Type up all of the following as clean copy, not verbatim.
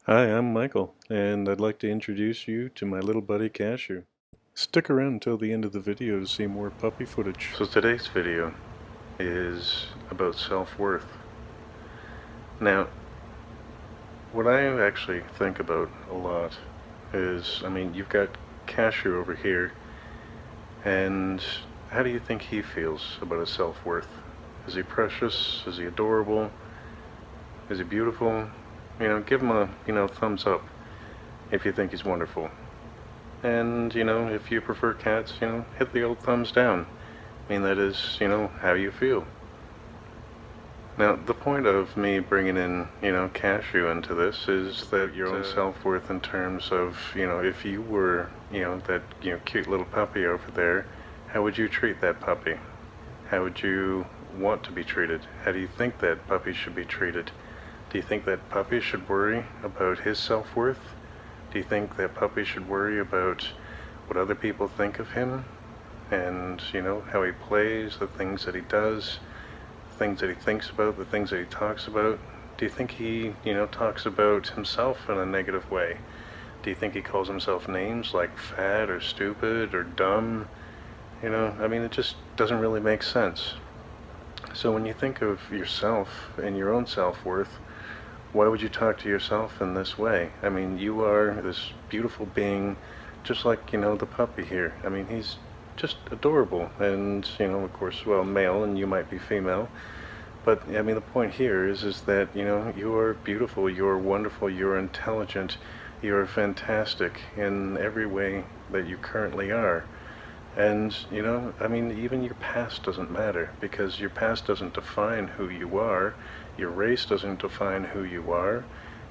Hi, I'm Michael, and I'd like to introduce you to my little buddy Cashew. Stick around until the end of the video to see more puppy footage. So today's video is about self-worth. Now, what I actually think about a lot is, you've got Cashew over here, and how do you think he feels about his self-worth? Is he precious? Is he adorable? Is he beautiful? Give him a, thumbs up if you think he's wonderful. And, if you prefer cats, hit the old thumbs down. That is, how you feel. Now, the point of me bringing in, Cashew into this is that your own self-worth in terms of, if you were, that, cute little puppy over there, how would you treat that puppy? How would you want to be treated? How do you think that puppy should be treated? Do you think that puppy should worry about his self-worth? Do you think that puppy should worry about what other people think of him? And, how he plays, the things that he does, the things that he thinks about, the things that he talks about? Do you think he, talks about himself in a negative way? Do you think he calls himself names like fat or stupid or dumb? It just doesn't really make sense. So when you think of yourself and your own self-worth, why would you talk to yourself in this way? You are this beautiful being, just like, the puppy here. He's just adorable, and, of course, well, male, and you might be female. But, the point here is that, you are beautiful, you are wonderful, you are intelligent, you are fantastic in every way that you currently are. And, even your past doesn't matter, because your past doesn't define who you are. Your race doesn't define who you are.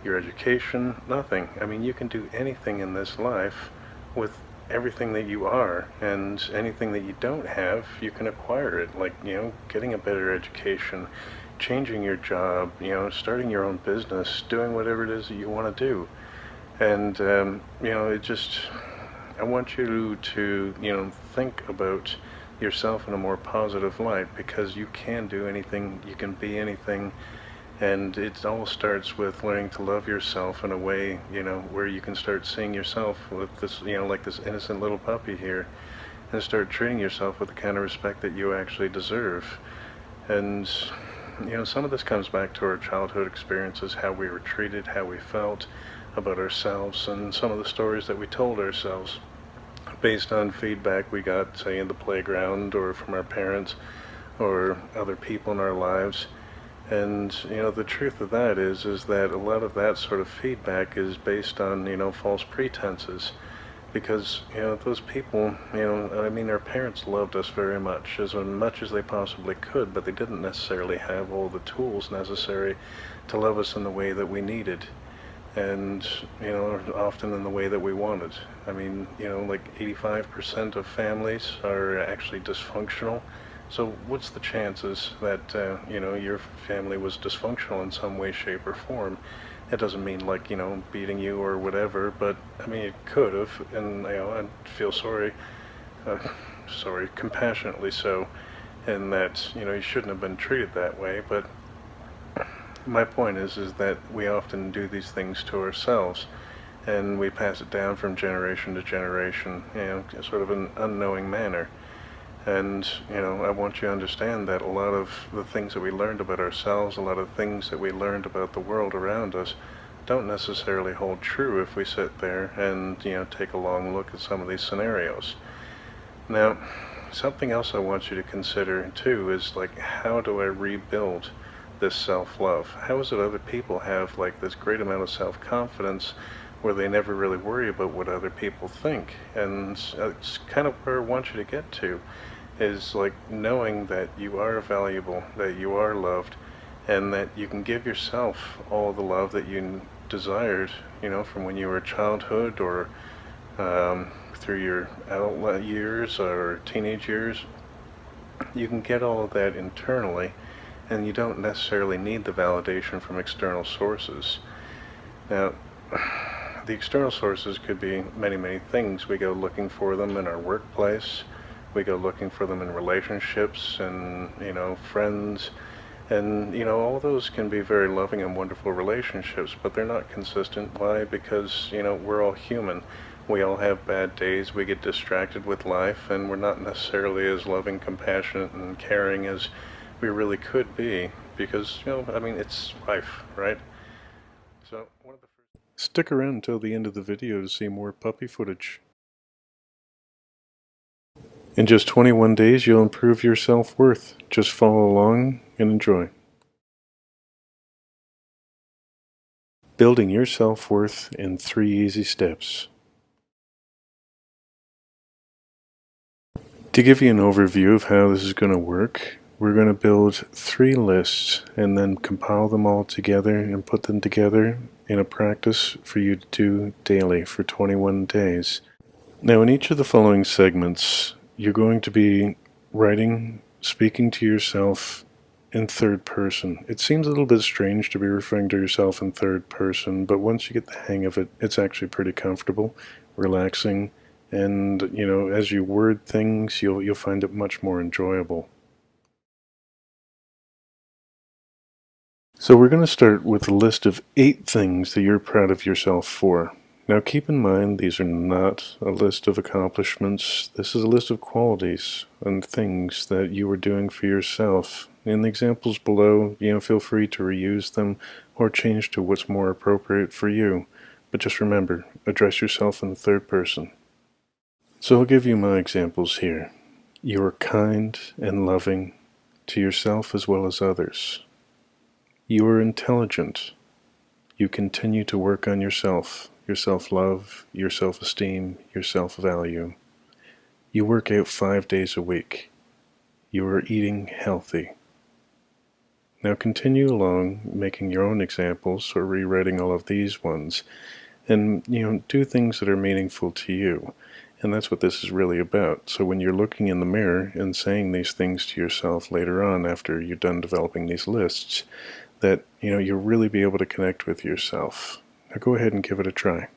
Your education, nothing. You can do anything in this life with everything that you are, and anything that you don't have, you can acquire it. Like, getting a better education, changing your job, starting your own business, doing whatever it is that you want to do. And, I want you to, think about yourself in a more positive light, because you can do anything, you can be anything, and it all starts with learning to love yourself in a way, where you can start seeing yourself with this, like this innocent little puppy here, and start treating yourself with the kind of respect that you actually deserve. And, some of this comes back to our childhood experiences, how we were treated, how we felt about ourselves, and some of the stories that we told ourselves based on feedback we got, say, in the playground or from our parents or other people in our lives. And, the truth of that is that a lot of that sort of feedback is based on, false pretenses. Because, those people, our parents loved us very much as they possibly could, but they didn't necessarily have all the tools necessary to love us in the way that we needed. And, often in the way that we wanted. Like 85% of families are actually dysfunctional. So what's the chances that, your family was dysfunctional in some way, shape, or form? It doesn't mean like, beating you or whatever, but, it could have, and, I feel sorry, compassionately so, in that, you shouldn't have been treated that way, but my point is that we often do these things to ourselves, and we pass it down from generation to generation, sort of an unknowing manner. And, I want you to understand that a lot of the things that we learned about ourselves, a lot of things that we learned about the world around us, don't necessarily hold true if we sit there and, take a long look at some of these scenarios. Now, something else I want you to consider, too, is like, how do I rebuild this self-love? How is it other people have like this great amount of self-confidence where they never really worry about what other people think? And it's kind of where I want you to get to, is like knowing that you are valuable, that you are loved, and that you can give yourself all the love that you desired, from when you were a childhood or through your adult years or teenage years. You can get all of that internally, and you don't necessarily need the validation from external sources. Now, the external sources could be many, many things. We go looking for them in our workplace, we go looking for them in relationships and, friends, And, all those can be very loving and wonderful relationships, but they're not consistent. Why? Because, we're all human. We all have bad days. We get distracted with life, and we're not necessarily as loving, compassionate, and caring as we really could be. Because, it's life, right? So, one of the first... Stick around until the end of the video to see more puppy footage. In just 21 days, you'll improve your self-worth. Just follow along and enjoy. Building your self-worth in 3 easy steps. To give you an overview of how this is going to work, we're going to build 3 lists and then compile them all together and put them together in a practice for you to do daily for 21 days. Now, in each of the following segments, you're going to be writing, speaking to yourself in third person. It seems a little bit strange to be referring to yourself in third person, but once you get the hang of it, it's actually pretty comfortable, relaxing, and as you word things, you'll find it much more enjoyable. So we're going to start with a list of 8 things that you're proud of yourself for. Now keep in mind, these are not a list of accomplishments. This is a list of qualities and things that you are doing for yourself. In the examples below, feel free to reuse them or change to what's more appropriate for you. But just remember, address yourself in the third person. So I'll give you my examples here. You are kind and loving to yourself as well as others. You are intelligent. You continue to work on yourself, your self-love, your self-esteem, your self-value. You work out 5 days a week. You are eating healthy. Now continue along, making your own examples or rewriting all of these ones, and do things that are meaningful to you. And that's what this is really about. So when you're looking in the mirror and saying these things to yourself later on after you're done developing these lists, that you'll really be able to connect with yourself. Now go ahead and give it a try.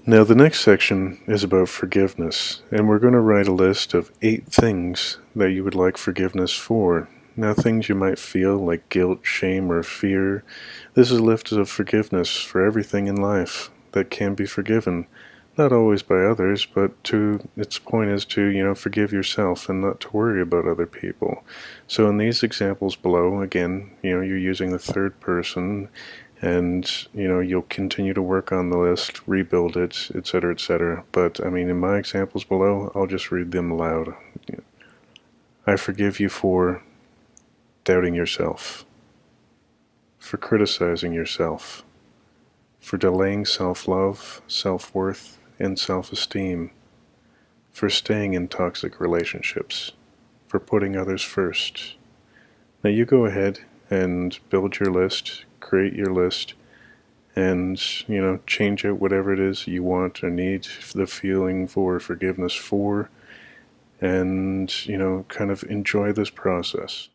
Now the next section is about forgiveness, and we're going to write a list of 8 things that you would like forgiveness for. Now things you might feel like guilt, shame, or fear. This is a list of forgiveness for everything in life that can be forgiven. Not always by others, but its point is to, forgive yourself and not to worry about other people. So in these examples below, again, you're using the third person, and, you'll continue to work on the list, rebuild it, etc., etc. But, in my examples below, I'll just read them aloud. I forgive you for doubting yourself, for criticizing yourself, for delaying self-love, self-worth, and self-esteem, for staying in toxic relationships, for putting others first. Now you go ahead and build your list, create your list, and change out whatever it is you want or need the feeling for forgiveness for, and kind of enjoy this process.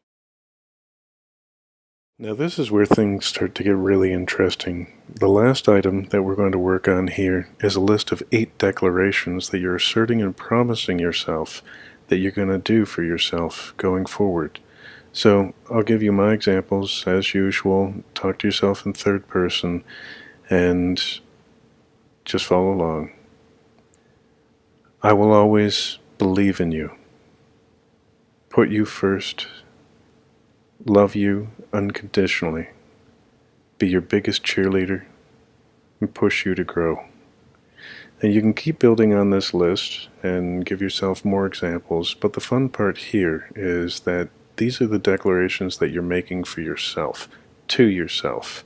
Now this is where things start to get really interesting. The last item that we're going to work on here is a list of 8 declarations that you're asserting and promising yourself that you're going to do for yourself going forward. So I'll give you my examples as usual. Talk to yourself in third person and just follow along. I will always believe in you, put you first, love you unconditionally, be your biggest cheerleader, and push you to grow. And you can keep building on this list and give yourself more examples, but the fun part here is that these are the declarations that you're making for yourself, to yourself.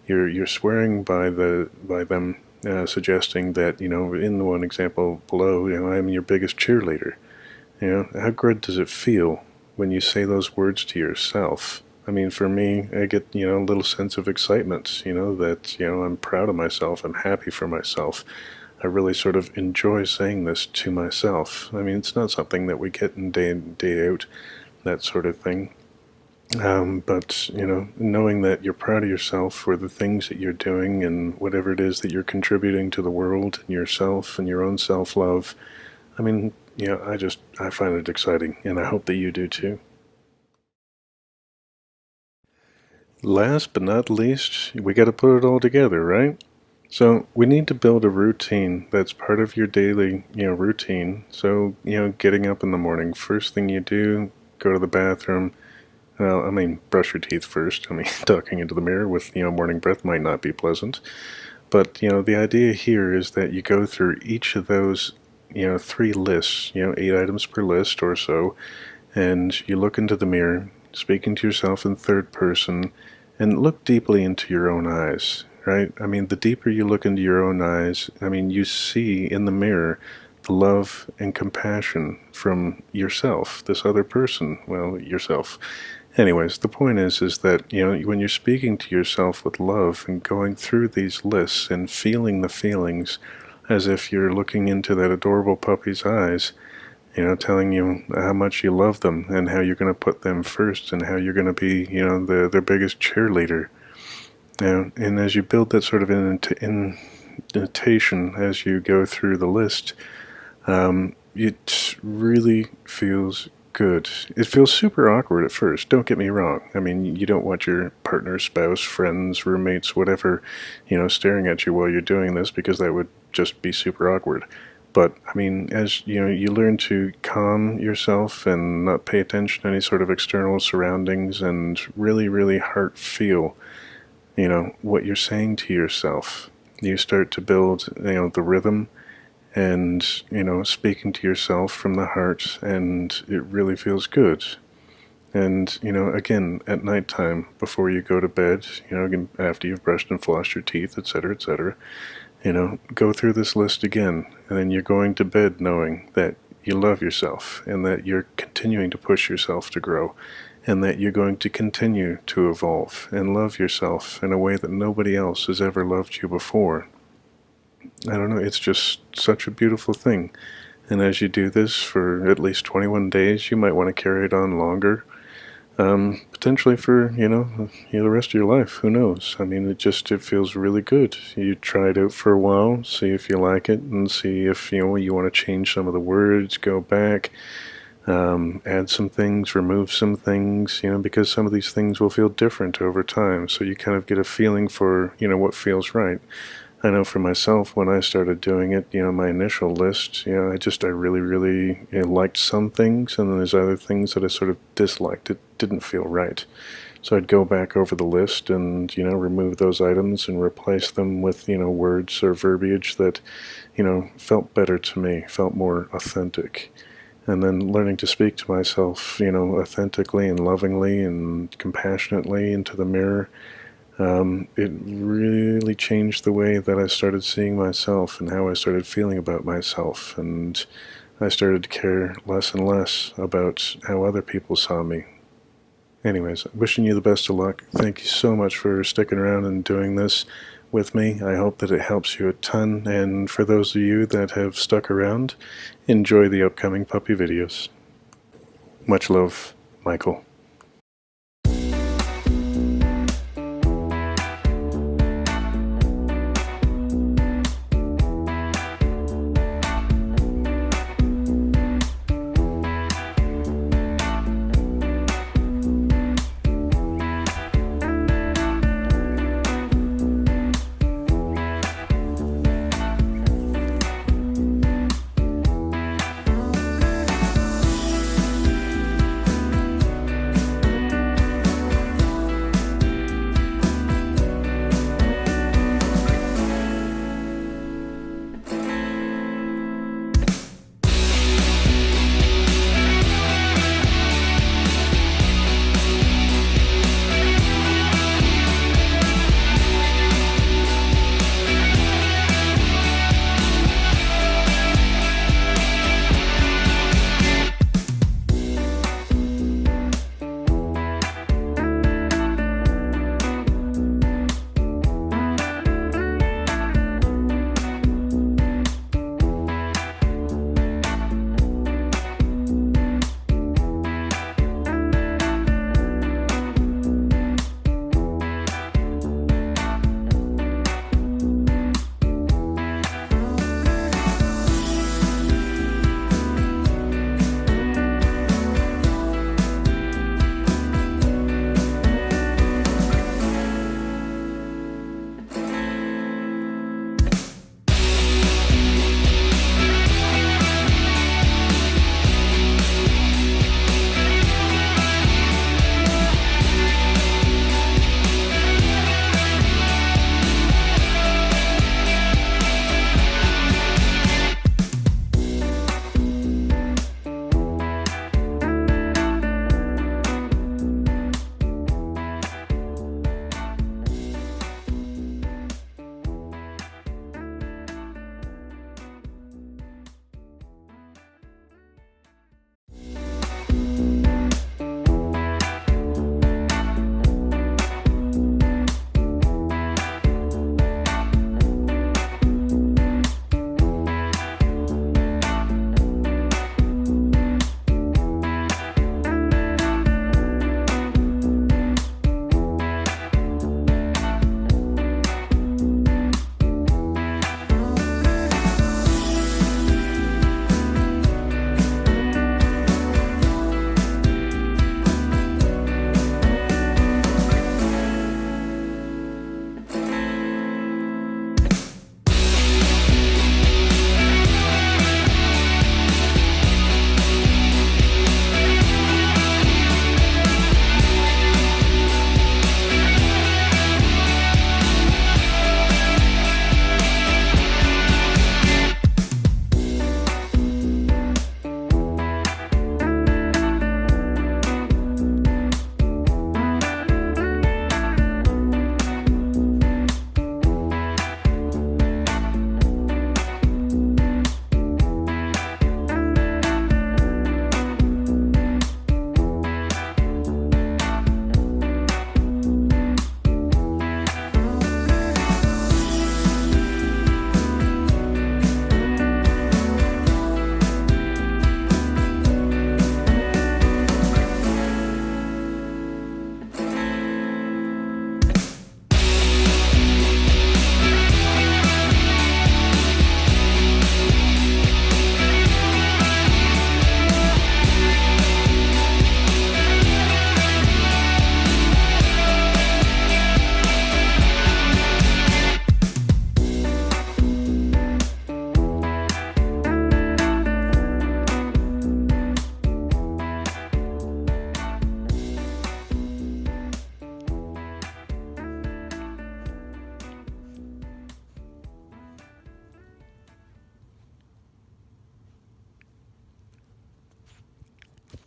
You're swearing by them, suggesting that, in the one example below, I'm your biggest cheerleader. How good does it feel when you say those words to yourself? For me, I get, a little sense of excitement, that, I'm proud of myself, I'm happy for myself. I really sort of enjoy saying this to myself. It's not something that we get in day out, that sort of thing. But, knowing that you're proud of yourself for the things that you're doing and whatever it is that you're contributing to the world and yourself and your own self-love, I find it exciting, and I hope that you do too. Last but not least, we got to put it all together, right? So we need to build a routine that's part of your daily, routine. So, getting up in the morning, first thing you do, go to the bathroom. Well, I mean, brush your teeth first. I mean, talking into the mirror with, morning breath might not be pleasant. But, the idea here is that you go through each of those, 3 lists, 8 items per list or so, and you look into the mirror, speaking to yourself in third person, and look deeply into your own eyes, right? I mean, the deeper you look into your own eyes, I mean, you see in the mirror the love and compassion from yourself, this other person, well, yourself. Anyways, the point is that, when you're speaking to yourself with love and going through these lists and feeling the feelings as if you're looking into that adorable puppy's eyes, telling you how much you love them and how you're going to put them first and how you're going to be, their biggest cheerleader. And as you build that sort of indentation as you go through the list, it really feels good. It feels super awkward at first, don't get me wrong. I mean, you don't want your partner, spouse, friends, roommates, whatever, staring at you while you're doing this, because that would just be super awkward. But, I mean, as you learn to calm yourself and not pay attention to any sort of external surroundings and really, really heart feel, what you're saying to yourself. You start to build, the rhythm and, speaking to yourself from the heart, and it really feels good. And, again, at nighttime, before you go to bed, after you've brushed and flossed your teeth, etc., etc., go through this list again, and then you're going to bed knowing that you love yourself and that you're continuing to push yourself to grow and that you're going to continue to evolve and love yourself in a way that nobody else has ever loved you before. I don't know, it's just such a beautiful thing. And as you do this for at least 21 days, you might want to carry it on longer. Potentially for, the rest of your life. Who knows? I mean, it feels really good. You try it out for a while, see if you like it, and see if, you want to change some of the words, go back, add some things, remove some things, because some of these things will feel different over time. So you kind of get a feeling for, what feels right. I know for myself, when I started doing it, my initial list, I really, really liked some things, and then there's other things that I sort of disliked. It didn't feel right. So I'd go back over the list and, remove those items and replace them with, words or verbiage that, felt better to me, felt more authentic. And then learning to speak to myself, authentically and lovingly and compassionately into the mirror, it really changed the way that I started seeing myself and how I started feeling about myself, and I started to care less and less about how other people saw me. Anyways, wishing you the best of luck. Thank you so much for sticking around and doing this with me. I hope that it helps you a ton, and for those of you that have stuck around, enjoy the upcoming puppy videos. Much love, Michael.